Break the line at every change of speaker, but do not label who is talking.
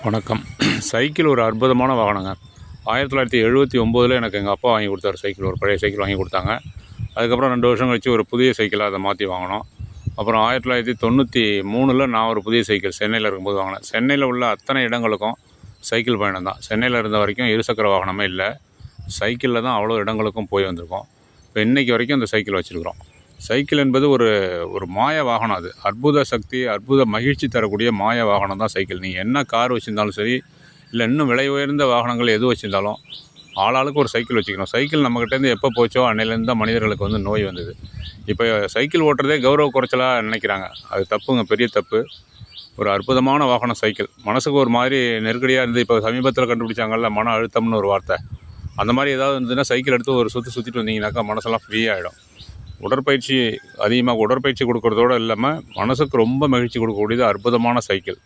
வணக்கம். சைக்கிள் ஒரு அற்புதமான வாகனங்க. 1979 எனக்கு எங்கள் அப்பா வாங்கி கொடுத்தாரு சைக்கிள். ஒரு பழைய சைக்கிள் வாங்கி கொடுத்தாங்க. அதுக்கப்புறம் 2 வருஷம் கழிச்சு ஒரு புதிய சைக்கிளாக அதை மாற்றி வாங்கினோம். அப்புறம் 1993 நான் ஒரு புதிய சைக்கிள் சென்னையில் இருக்கும்போது வாங்கினேன். சென்னையில் உள்ள அத்தனை இடங்களுக்கும் சைக்கிள் பயணம் தான். சென்னையில் இருந்த வரைக்கும் இருசக்கர வாகனமே இல்லை. சைக்கிளில் தான் அவ்வளோ இடங்களுக்கும் போய் வந்திருக்கோம். இப்போ இன்றைக்கி வரைக்கும் அந்த சைக்கிள் வச்சுருக்கிறோம். சைக்கிள் என்பது ஒரு மாய வாகனம். அது அற்புத சக்தி, அற்புத மகிழ்ச்சி தரக்கூடிய மாய வாகனம் தான் சைக்கிள். நீங்கள் என்ன கார் வச்சுருந்தாலும் சரி, இல்லை இன்னும் விலை உயர்ந்த வாகனங்கள் எது வச்சுருந்தாலும் ஆளாளுக்கு ஒரு சைக்கிள் வச்சுக்கணும். சைக்கிள் நம்மக்கிட்டேருந்து எப்போ போச்சோ அன்னையிலேருந்து தான் மனிதர்களுக்கு நோய் வந்தது. இப்போ சைக்கிள் ஓட்டுறதே கௌரவ குறைச்சலாக நினைக்கிறாங்க. அது தப்புங்க, பெரிய தப்பு. ஒரு அற்புதமான வாகனம் சைக்கிள். மனசுக்கு ஒரு மாதிரி நெருக்கடியாக இருந்து இப்போ சமீபத்தில் கண்டுபிடிச்சாங்கல்ல மன அழுத்தம்னு ஒரு வார்த்தை, அந்த மாதிரி ஏதாவது இருந்ததுன்னா சைக்கிள் எடுத்து ஒரு சுற்றிட்டு வந்தீங்கன்னாக்கா மனசெல்லாம் ஃப்ரீயாகிடும். உடற்பயிற்சி அதிகமாக உடற்பயிற்சி கொடுக்குறதோடு இல்லாமல் மனசுக்கு ரொம்ப மகிழ்ச்சி கொடுக்கக்கூடியது அற்புதமான சைக்கிள்.